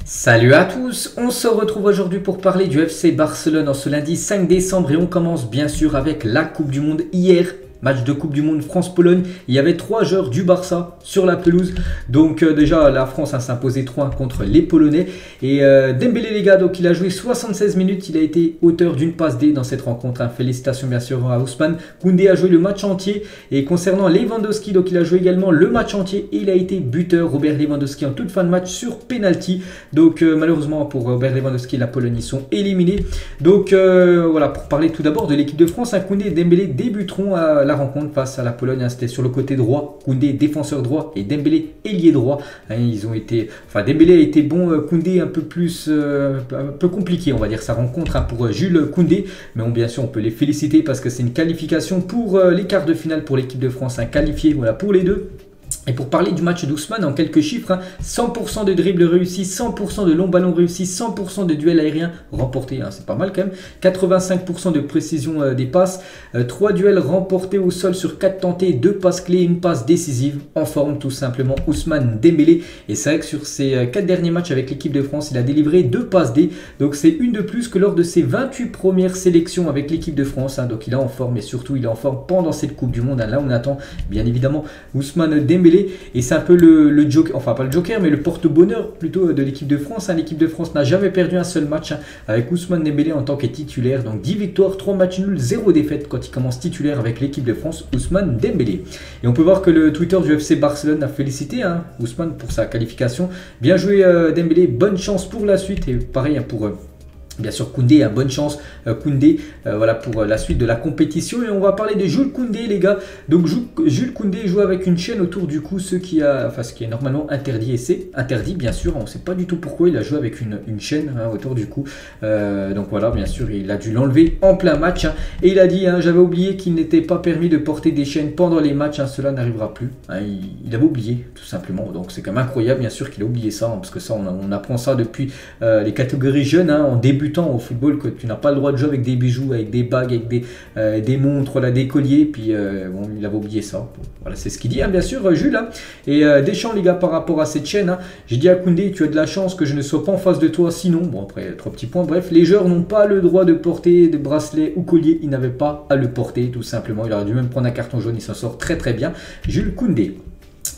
Salut à tous, on se retrouve aujourd'hui pour parler du FC Barcelone en ce lundi 5 décembre et on commence bien sûr avec la Coupe du Monde hier. Match de Coupe du Monde France-Pologne, il y avait 3 joueurs du Barça sur la pelouse. Donc déjà la France s'est imposée 3-1 contre les Polonais. Et Dembélé les gars, donc il a joué 76 minutes, il a été auteur d'une passe D dans cette rencontre. Félicitations bien sûr à Ousmane. Koundé a joué le match entier. Et concernant Lewandowski, donc il a joué également le match entier et il a été buteur. Robert Lewandowski en toute fin de match sur penalty. Donc malheureusement pour Robert Lewandowski, la Pologne ils sont éliminés. Donc voilà, pour parler tout d'abord de l'équipe de France, Koundé et Dembélé débuteront à la rencontre face à la Pologne. C'était sur le côté droit, Koundé défenseur droit et Dembélé ailier droit. Ils ont été, Dembélé a été bon, Koundé un peu plus, un peu compliqué on va dire sa rencontre pour Jules Koundé, mais bien sûr on peut les féliciter parce que c'est une qualification pour les quarts de finale pour l'équipe de France, qualifié voilà pour les deux. Et pour parler du match d'Ousmane en quelques chiffres, 100% de dribbles réussis, 100% de longs ballons réussis, 100% de duels aériens remportés, c'est pas mal quand même, 85% de précision des passes, 3 duels remportés au sol sur 4 tentés, 2 passes clés, une passe décisive, en forme tout simplement Ousmane Dembélé. Et c'est vrai que sur ses 4 derniers matchs avec l'équipe de France, il a délivré 2 passes D, donc c'est une de plus que lors de ses 28 premières sélections avec l'équipe de France, donc il est en forme et surtout il est en forme pendant cette Coupe du Monde, là on attend bien évidemment Ousmane Dembélé. Et c'est un peu le joker, enfin pas le joker, mais le porte-bonheur plutôt de l'équipe de France. L'équipe de France n'a jamais perdu un seul match avec Ousmane Dembélé en tant que titulaire. Donc 10 victoires, 3 matchs nuls, 0 défaite quand il commence titulaire avec l'équipe de France, Ousmane Dembélé. Et on peut voir que le Twitter du FC Barcelone a félicité Ousmane pour sa qualification. Bien joué Dembélé, bonne chance pour la suite. Et pareil pour... bien sûr Koundé, bonne chance Koundé, voilà pour la suite de la compétition. Et on va parler de Jules Koundé les gars. Donc Jules Koundé joue avec une chaîne autour du cou, ce qui est normalement interdit, et c'est interdit bien sûr, on ne sait pas du tout pourquoi il a joué avec une chaîne autour du cou. Donc voilà, bien sûr il a dû l'enlever en plein match, et il a dit j'avais oublié qu'il n'était pas permis de porter des chaînes pendant les matchs, cela n'arrivera plus. Il avait oublié tout simplement, donc c'est quand même incroyable bien sûr qu'il a oublié ça, parce que ça on apprend ça depuis les catégories jeunes, en début au football, que tu n'as pas le droit de jouer avec des bijoux, avec des bagues, avec des montres, des colliers, puis bon, il avait oublié ça. Bon, voilà, c'est ce qu'il dit, bien sûr, Jules. Et Deschamps, les gars, par rapport à cette chaîne, j'ai dit à Koundé, tu as de la chance que je ne sois pas en face de toi, sinon, bon, après, 3 petits points, bref, les joueurs n'ont pas le droit de porter des bracelets ou colliers, ils n'avaient pas à le porter, tout simplement. Il aurait dû même prendre un carton jaune, il s'en sort très très bien. Jules Koundé.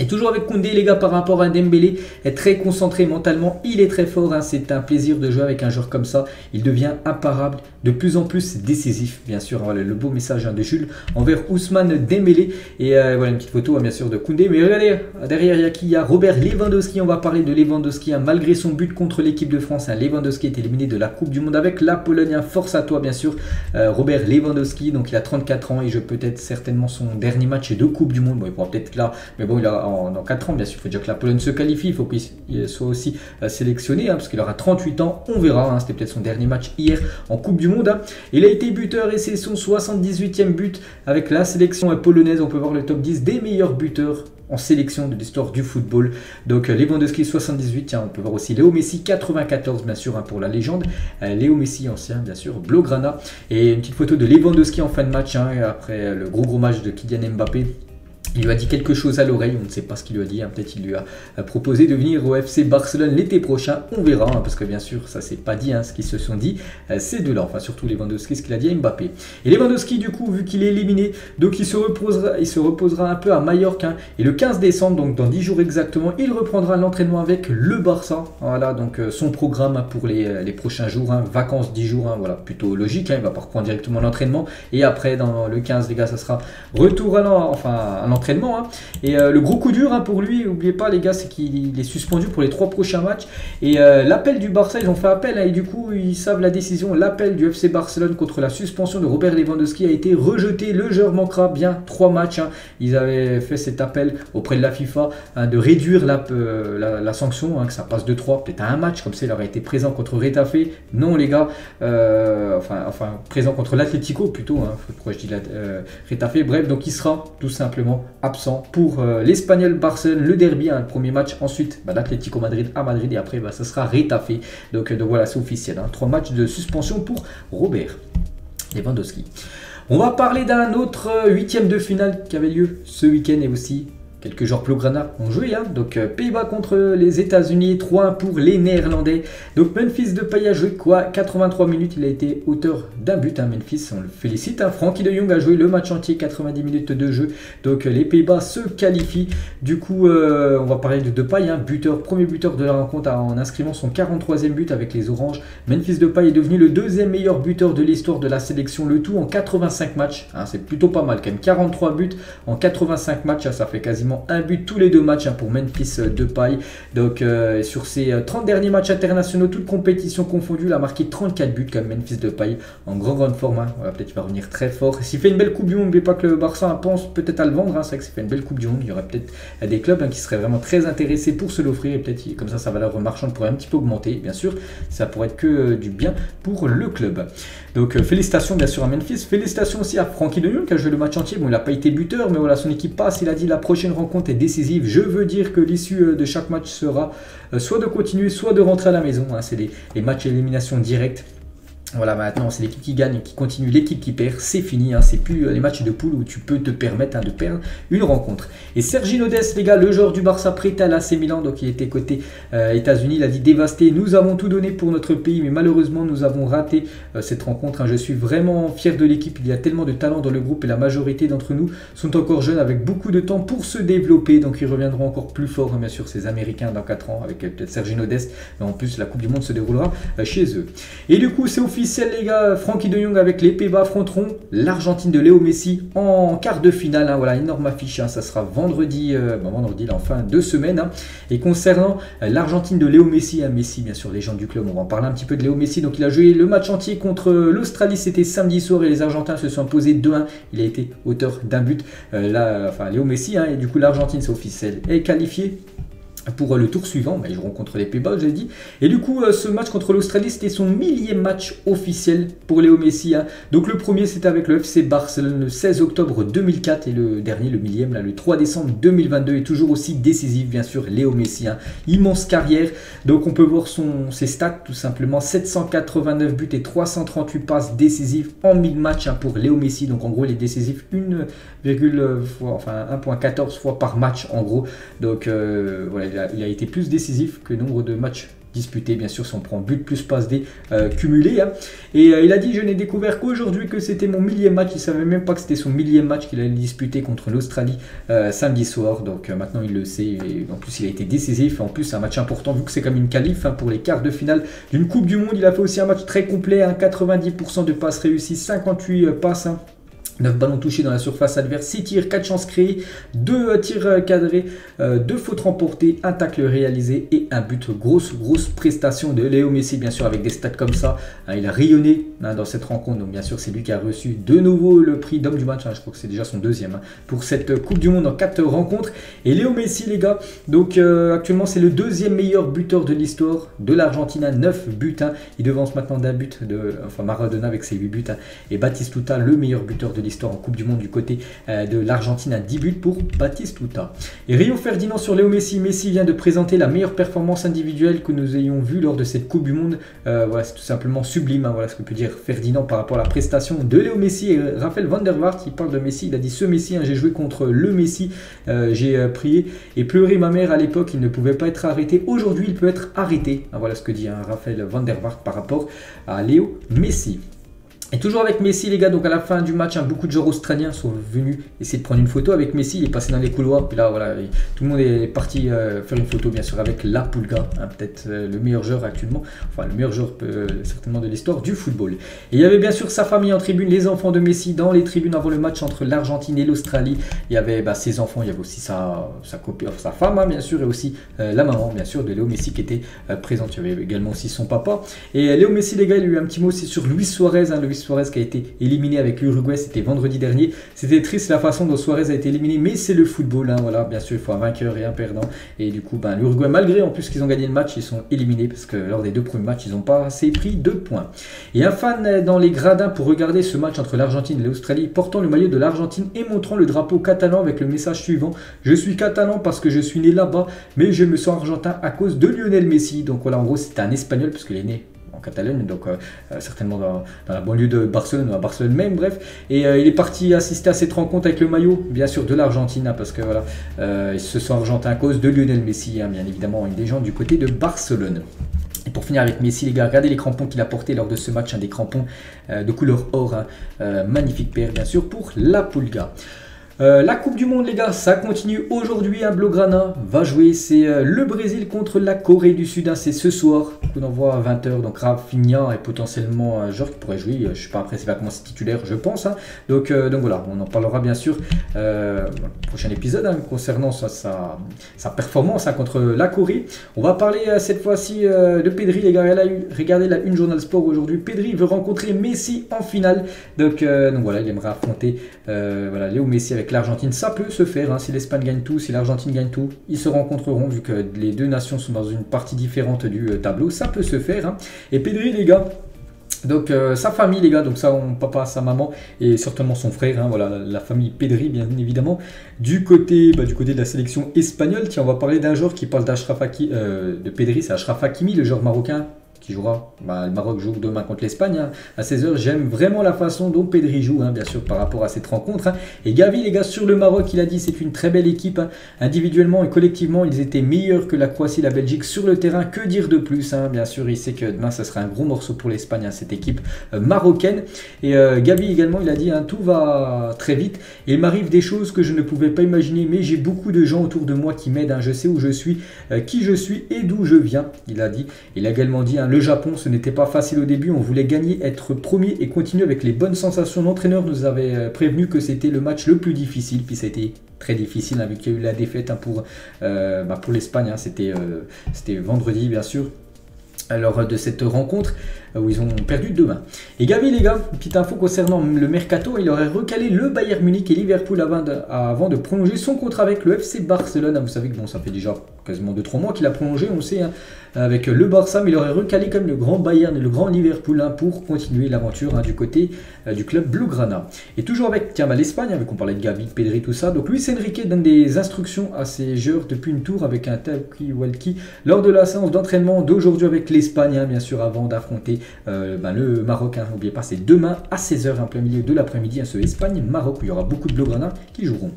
Et toujours avec Koundé les gars, par rapport à Dembélé, est très concentré mentalement, il est très fort, c'est un plaisir de jouer avec un joueur comme ça, il devient imparable, de plus en plus décisif, bien sûr, voilà le beau message de Jules envers Ousmane Dembélé. Et voilà une petite photo bien sûr de Koundé, mais regardez, derrière il y a qui? Il y a Robert Lewandowski, on va parler de Lewandowski, malgré son but contre l'équipe de France, Lewandowski est éliminé de la Coupe du Monde avec la Pologne, force à toi bien sûr Robert Lewandowski, donc il a 34 ans et je peut-être certainement son dernier match de Coupe du Monde, bon il pourra peut-être là, mais bon il a dans 4 ans, bien sûr, il faut dire que la Pologne se qualifie, il faut qu'il soit aussi sélectionné, parce qu'il aura 38 ans, on verra, c'était peut-être son dernier match hier en Coupe du Monde. Il a été buteur et c'est son 78e but avec la sélection polonaise, on peut voir le top 10 des meilleurs buteurs en sélection de l'histoire du football. Donc Lewandowski 78, tiens, on peut voir aussi Léo Messi 94 bien sûr pour la légende, Léo Messi ancien bien sûr, Blaugrana, et une petite photo de Lewandowski en fin de match, après le gros match de Kylian Mbappé. Il lui a dit quelque chose à l'oreille, on ne sait pas ce qu'il lui a dit, peut-être il lui a proposé de venir au FC Barcelone l'été prochain, on verra, parce que bien sûr ça c'est pas dit ce qu'ils se sont dit ces deux-là, surtout Lewandowski, ce qu'il a dit à Mbappé. Et Lewandowski du coup, vu qu'il est éliminé, donc il se reposera un peu à Majorque, et le 15 décembre, donc dans 10 jours exactement, il reprendra l'entraînement avec le Barça, voilà donc son programme pour les prochains jours, vacances 10 jours, voilà, plutôt logique, il va pas reprendre directement l'entraînement, et après dans le 15 les gars, ça sera retour à l'entraînement. Et le gros coup dur pour lui, n'oubliez pas les gars, c'est qu'il est suspendu pour les 3 prochains matchs. Et l'appel du Barça, ils ont fait appel, et du coup ils savent la décision. L'appel du FC Barcelone contre la suspension de Robert Lewandowski a été rejeté. Le joueur manquera bien 3 matchs. Ils avaient fait cet appel auprès de la FIFA de réduire la sanction, que ça passe de 3 peut-être à un match, comme ça il aurait été présent contre Retafe. Non les gars, présent contre l'Atlético plutôt, pourquoi je dis Retafe, bref, donc il sera tout simplement absent pour l'Espagnol Barcelone, le derby, le premier match, ensuite l'Atlético Madrid à Madrid, et après ça sera Retafe, donc voilà c'est officiel, 3 matchs de suspension pour Robert Lewandowski. On va parler d'un autre 8e de finale qui avait lieu ce week-end et aussi quelques joueurs Blaugrana ont joué, hein. Donc Pays-Bas contre les États-Unis, 3-1 pour les Néerlandais. Donc Memphis Depay a joué quoi? 83 minutes, il a été auteur d'un but, hein, Memphis, on le félicite. Hein. Frankie de Jong a joué le match entier, 90 minutes de jeu. Donc les Pays-Bas se qualifient. Du coup, on va parler de Depay, hein, premier buteur de la rencontre en inscrivant son 43e but avec les Oranges. Memphis Depay est devenu le deuxième meilleur buteur de l'histoire de la sélection, le tout en 85 matchs. Hein, c'est plutôt pas mal quand même, 43 buts en 85 matchs, hein, ça fait quasiment un but tous les deux matchs, hein, pour Memphis Depay. Donc sur ses 30 derniers matchs internationaux, toutes compétitions confondues, il a marqué 34 buts comme Memphis Depay, en grande forme. Hein. Voilà, peut-être qu'il va revenir très fort. S'il fait une belle Coupe du Monde, n'oubliez pas que le Barça pense peut-être à le vendre. Hein. C'est vrai que s'il fait une belle Coupe du Monde, il y aurait peut-être des clubs, hein, qui seraient vraiment très intéressés pour se l'offrir, et peut-être comme ça sa valeur marchande pourrait un petit peu augmenter. Bien sûr, ça pourrait être que du bien pour le club. Donc félicitations bien sûr à Memphis, félicitations aussi à Frankie de Jong qui a joué le match entier. Bon, il n'a pas été buteur, mais voilà, son équipe passe. Il a dit la prochaine rencontre est décisive. Je veux dire que l'issue de chaque match sera soit de continuer, soit de rentrer à la maison. Hein. C'est les matchs élimination directe. Voilà, maintenant c'est l'équipe qui gagne et qui continue, l'équipe qui perd, c'est fini, hein, c'est plus les matchs de poule où tu peux te permettre, hein, de perdre une rencontre. Et Sergi Nodès, les gars, le joueur du Barça prêté à l'AC Milan, donc il était côté États-Unis, il a dit dévasté, nous avons tout donné pour notre pays, mais malheureusement nous avons raté cette rencontre. Hein. Je suis vraiment fier de l'équipe, il y a tellement de talent dans le groupe et la majorité d'entre nous sont encore jeunes avec beaucoup de temps pour se développer, donc ils reviendront encore plus fort, hein, bien sûr, ces Américains dans 4 ans avec peut-être Sergi Nodès, mais en plus la Coupe du Monde se déroulera chez eux. Et du coup c'est officiel les gars, Frankie de Jong avec les Pays-Bas affronteront l'Argentine de Léo Messi en quart de finale. Hein, voilà, énorme affiche, hein, ça sera vendredi, vendredi là, en fin de semaine. Hein. Et concernant l'Argentine de Léo Messi, hein, Messi bien sûr légende du club, on va en parler un petit peu de Léo Messi. Donc il a joué le match entier contre l'Australie, c'était samedi soir et les Argentins se sont imposés 2-1. Il a été auteur d'un but, Léo Messi, hein, et du coup l'Argentine c'est officiel est qualifiée pour le tour suivant. Ils joueront contre les Pays-Bas, j'ai dit. Et du coup, ce match contre l'Australie, c'était son millième match officiel pour Léo Messi. Hein. Donc le premier, c'était avec le FC Barcelone le 16 octobre 2004 et le dernier, le millième, là, le 3 décembre 2022, est toujours aussi décisif, bien sûr, Léo Messi. Hein. Immense carrière. Donc on peut voir ses stats, tout simplement. 789 buts et 338 passes décisives en 1000 matchs, hein, pour Léo Messi. Donc en gros, il est décisif 1,14 fois par match, en gros. Donc voilà, il a été plus décisif que nombre de matchs disputés, bien sûr, si on prend but plus passe D cumulé. Hein. Et il a dit, je n'ai découvert qu'aujourd'hui que c'était mon millième match. Il ne savait même pas que c'était son millième match qu'il allait disputer contre l'Australie samedi soir. Donc maintenant il le sait. Et en plus il a été décisif. En plus c'est un match important vu que c'est comme une qualif, hein, pour les quarts de finale d'une Coupe du Monde. Il a fait aussi un match très complet, hein, 90% de passes réussies, 58 passes. Hein. 9 ballons touchés dans la surface adverse, 6 tirs, 4 chances créées, 2 tirs cadrés, 2 fautes remportées, 1 tacle réalisé et un but. Grosse prestation de Léo Messi, bien sûr, avec des stats comme ça. Il a rayonné, hein, dans cette rencontre. Donc bien sûr, c'est lui qui a reçu de nouveau le prix d'homme du match. Hein, je crois que c'est déjà son deuxième, hein, pour cette Coupe du Monde en 4 rencontres. Et Léo Messi, les gars, donc actuellement, c'est le deuxième meilleur buteur de l'histoire de l'Argentine, à 9 buts. Hein. Il devance maintenant d'un but Maradona avec ses 8 buts. Hein, et Batistuta, le meilleur buteur de l'histoire en Coupe du Monde du côté de l'Argentine, à 10 buts pour Batistuta. Et Rio Ferdinand sur Léo Messi. Messi vient de présenter la meilleure performance individuelle que nous ayons vue lors de cette Coupe du Monde. Voilà, c'est tout simplement sublime, hein, voilà ce que peut dire Ferdinand par rapport à la prestation de Léo Messi. Et Raphaël van der Vaart, il parle de Messi, il a dit ce Messi, hein, j'ai joué contre le Messi, j'ai prié et pleuré ma mère à l'époque, il ne pouvait pas être arrêté. Aujourd'hui il peut être arrêté. Hein, voilà ce que dit, hein, Raphaël van der Vaart par rapport à Léo Messi. Et toujours avec Messi, les gars, donc à la fin du match, hein, beaucoup de joueurs australiens sont venus essayer de prendre une photo avec Messi. Il est passé dans les couloirs, puis là, voilà, tout le monde est parti faire une photo, bien sûr, avec La Pulga, hein, peut-être le meilleur joueur actuellement, enfin le meilleur joueur certainement de l'histoire du football. Et il y avait bien sûr sa famille en tribune, les enfants de Messi dans les tribunes avant le match entre l'Argentine et l'Australie. Il y avait ses enfants, il y avait aussi sa femme, hein, bien sûr, et aussi la maman, bien sûr, de Léo Messi qui était présente. Il y avait également aussi son papa. Et Léo Messi, les gars, il a eu un petit mot aussi sur Luis Suarez, hein, Luis Suarez qui a été éliminé avec l'Uruguay, c'était vendredi dernier. C'était triste la façon dont Suarez a été éliminé, mais c'est le football, hein, voilà, bien sûr il faut un vainqueur et un perdant. Et du coup l'Uruguay, malgré en plus qu'ils ont gagné le match, ils sont éliminés parce que lors des 2 premiers matchs ils n'ont pas assez pris 2 points. Et un fan dans les gradins pour regarder ce match entre l'Argentine et l'Australie, portant le maillot de l'Argentine et montrant le drapeau catalan avec le message suivant: je suis catalan parce que je suis né là-bas, mais je me sens argentin à cause de Lionel Messi. Donc voilà, en gros c'était un espagnol parce qu'il est né en Catalogne, donc certainement dans la banlieue de Barcelone, ou à Barcelone même, bref. Et il est parti assister à cette rencontre avec le maillot, bien sûr, de l'Argentine, hein, parce que voilà, ils se sont argentins à cause de Lionel Messi, hein, bien évidemment, une légende du côté de Barcelone. Et pour finir avec Messi, les gars, regardez les crampons qu'il a portés lors de ce match, hein, des crampons de couleur or, hein, magnifique paire, bien sûr, pour la Pulga. La Coupe du Monde, les gars, ça continue aujourd'hui. Un Blaugrana va jouer. C'est le Brésil contre la Corée du Sud. Hein, c'est ce soir. Coup d'envoi à 20 h. Donc Rafinha et potentiellement un joueur qui pourrait jouer. Je ne sais pas après s'il va commencer titulaire, je pense. Hein. Donc voilà, on en parlera bien sûr au prochain épisode, hein, concernant sa performance, hein, contre la Corée. On va parler cette fois-ci de Pedri, les gars. Regardez la Une Journal Sport aujourd'hui. Pedri veut rencontrer Messi en finale. Donc voilà, il aimerait affronter voilà, Léo Messi avec l'Argentine. Ça peut se faire, hein, si l'Espagne gagne tout, si l'Argentine gagne tout, ils se rencontreront vu que les deux nations sont dans une partie différente du tableau. Ça peut se faire, hein. Et Pedri, les gars, donc sa famille, les gars, donc ça, son papa, sa maman et certainement son frère, hein, voilà, la famille Pedri, bien évidemment, du côté de la sélection espagnole. Tiens, on va parler d'un joueur qui parle de Pedri, c'est Achraf Hakimi, le joueur marocain qui jouera. Le Maroc joue demain contre l'Espagne, hein, à 16 h. J'aime vraiment la façon dont Pedri joue, hein, bien sûr, par rapport à cette rencontre. Hein. Et Gavi, les gars, sur le Maroc, il a dit c'est une très belle équipe. Hein. Individuellement et collectivement, ils étaient meilleurs que la Croatie et la Belgique sur le terrain. Que dire de plus, hein. Bien sûr, il sait que demain, ça sera un gros morceau pour l'Espagne, hein, cette équipe marocaine. Et Gavi également, il a dit, hein, tout va très vite. Et il m'arrive des choses que je ne pouvais pas imaginer, mais j'ai beaucoup de gens autour de moi qui m'aident. Hein. Je sais où je suis, qui je suis et d'où je viens, il a dit. Il a également dit, hein, le Japon, ce n'était pas facile au début, on voulait gagner, être premier et continuer avec les bonnes sensations. L'entraîneur nous avait prévenu que c'était le match le plus difficile, puis ça a été très difficile, hein, vu qu'il y a eu la défaite, hein, pour l'Espagne, hein, c'était vendredi bien sûr, lors de cette rencontre où ils ont perdu 2-1. Et Gavi, les gars, petite info concernant le mercato, il aurait recalé le Bayern Munich et Liverpool avant de prolonger son contrat avec le FC Barcelone. Vous savez que bon, ça fait déjà quasiment 2-3 mois qu'il a prolongé, on le sait, hein, avec le Barça, mais il aurait recalé comme le grand Bayern et le grand Liverpool, hein, pour continuer l'aventure, hein, du côté du club Blaugrana. Et toujours avec l'Espagne, vu qu'on parlait de Gavi, Pedri, tout ça. Donc Luis Enrique donne des instructions à ses joueurs depuis une tour avec un talkie-walkie lors de la séance d'entraînement d'aujourd'hui avec l'Espagne, hein, bien sûr, avant d'affronter le Maroc. Hein. N'oubliez pas, c'est demain à 16 h, en plein milieu de l'après-midi, hein, ce Espagne-Maroc, où il y aura beaucoup de Blaugrana qui joueront.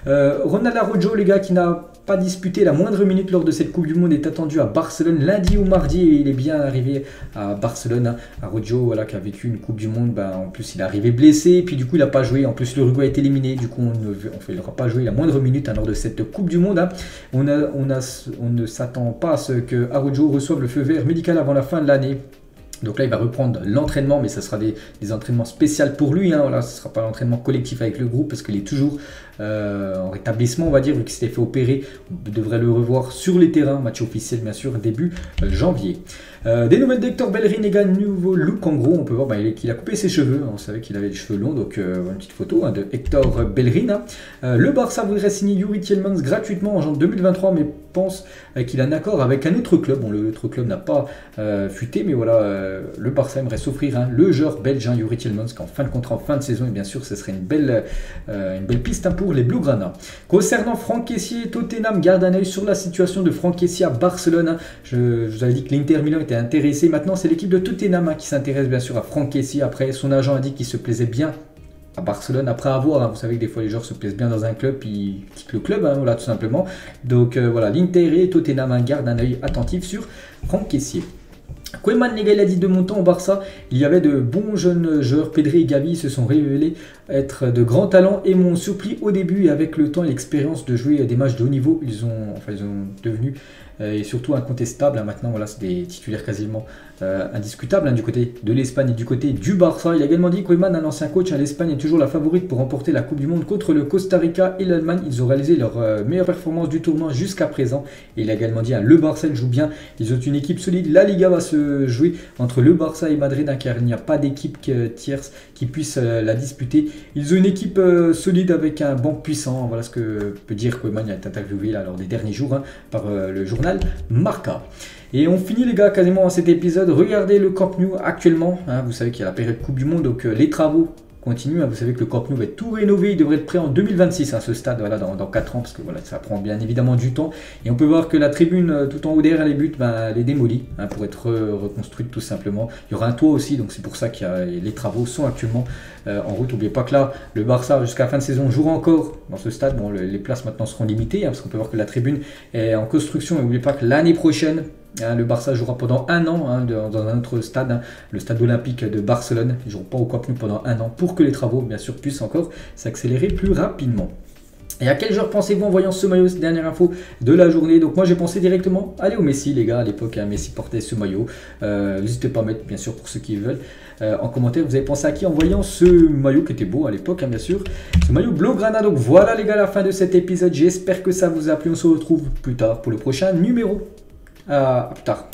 Ronald Araujo, les gars, qui n'a pas disputé la moindre minute lors de cette Coupe du Monde, est attendu à Barcelone lundi ou mardi, et il est bien arrivé à Barcelone. Hein. Araujo, voilà, qui a vécu une Coupe du Monde, en plus il est arrivé blessé, puis du coup il n'a pas joué, en plus l'Uruguay est éliminé, du coup il n'aura pas joué la moindre minute, hein, lors de cette Coupe du Monde. Hein. On ne s'attend pas à ce que Araujo reçoive le feu vert médical avant la fin de l'année. Donc là, il va reprendre l'entraînement, mais ça sera des entraînements spéciaux pour lui. Hein. Voilà, ce ne sera pas l'entraînement collectif avec le groupe, parce qu'il est toujours en rétablissement, on va dire, vu qu'il s'était fait opérer. On devrait le revoir sur les terrains, match officiel bien sûr, début janvier. Des nouvelles d'Hector Bellerin, les gars, nouveau look. En gros, on peut voir qu'il a coupé ses cheveux. On savait qu'il avait les cheveux longs, donc une petite photo, hein, de Hector Bellerin. Hein. Le Barça voudrait signer Youri Tielemans gratuitement en janvier 2023, mais pense qu'il a un accord avec un autre club. Bon, l'autre club n'a pas fuité, mais voilà, le Barça aimerait s'offrir, hein, le joueur belge, hein, Youri Tielemans, qui est en fin de contrat, en fin de saison, et bien sûr, ce serait une belle piste, hein, pour les Blaugrana. Concernant Franck Kessié, Tottenham garde un œil sur la situation de Franck Kessié à Barcelone. Hein. Je vous avais dit que l'Inter Milan était intéressé. Maintenant, c'est l'équipe de Tottenham, hein, qui s'intéresse bien sûr à Franck Kessié. Après, son agent a dit qu'il se plaisait bien à Barcelone après avoir, hein, vous savez que des fois les joueurs se plaisent bien dans un club, puis ils quittent le club, hein, voilà, tout simplement. Donc voilà, l'Inter et Tottenham, hein, gardent un œil attentif sur Franck Kessié. Koeman, les gars, il a dit de mon temps au Barça, il y avait de bons jeunes joueurs. Pedri et Gavi se sont révélés être de grands talents et m'ont surpris au début, et avec le temps et l'expérience de jouer des matchs de haut niveau, ils ont devenu et surtout incontestables. Hein. Maintenant, voilà, c'est des titulaires quasiment indiscutables, hein, du côté de l'Espagne et du côté du Barça. Il a également dit, Koeman, un ancien coach, hein, l'Espagne est toujours la favorite pour remporter la Coupe du Monde contre le Costa Rica et l'Allemagne. Ils ont réalisé leur meilleure performance du tournoi jusqu'à présent. Et il a également dit, hein, le Barça joue bien, ils ont une équipe solide. La Liga va se jouer entre le Barça et Madrid, hein, car il n'y a pas d'équipe tierce qui puisse la disputer. Ils ont une équipe solide avec un banc puissant. Voilà ce que peut dire Koeman. Il a été interviewé là, lors des derniers jours, hein, par le journal Marca. Et on finit, les gars, quasiment cet épisode. Regardez le Camp Nou actuellement, hein, vous savez qu'il y a la période Coupe du Monde, donc les travaux continue. Vous savez que le Camp Nou va être tout rénové, il devrait être prêt en 2026, ce stade, voilà, dans 4 ans, parce que voilà, ça prend bien évidemment du temps. Et on peut voir que la tribune tout en haut derrière les buts, elle est démolie pour être reconstruite tout simplement. Il y aura un toit aussi, donc c'est pour ça que les travaux sont actuellement en route. N'oubliez pas que là, le Barça jusqu'à la fin de saison jouera encore dans ce stade. Bon, les places maintenant seront limitées, parce qu'on peut voir que la tribune est en construction. Et n'oubliez pas que l'année prochaine, le Barça jouera pendant 1 an dans un autre stade, le stade olympique de Barcelone. Ils ne joueront pas au Camp Nou pendant 1 an pour que les travaux, bien sûr, puissent encore s'accélérer plus rapidement. Et à quel joueur pensez-vous en voyant ce maillot, cette dernière info de la journée? Donc moi j'ai pensé directement aller au Messi, les gars. À l'époque, Messi portait ce maillot. N'hésitez pas à mettre, bien sûr, pour ceux qui veulent, en commentaire, vous avez pensé à qui en voyant ce maillot qui était beau à l'époque, bien sûr. Ce maillot Blaugrana. Donc voilà, les gars, la fin de cet épisode. J'espère que ça vous a plu. On se retrouve plus tard pour le prochain numéro. À plus tard.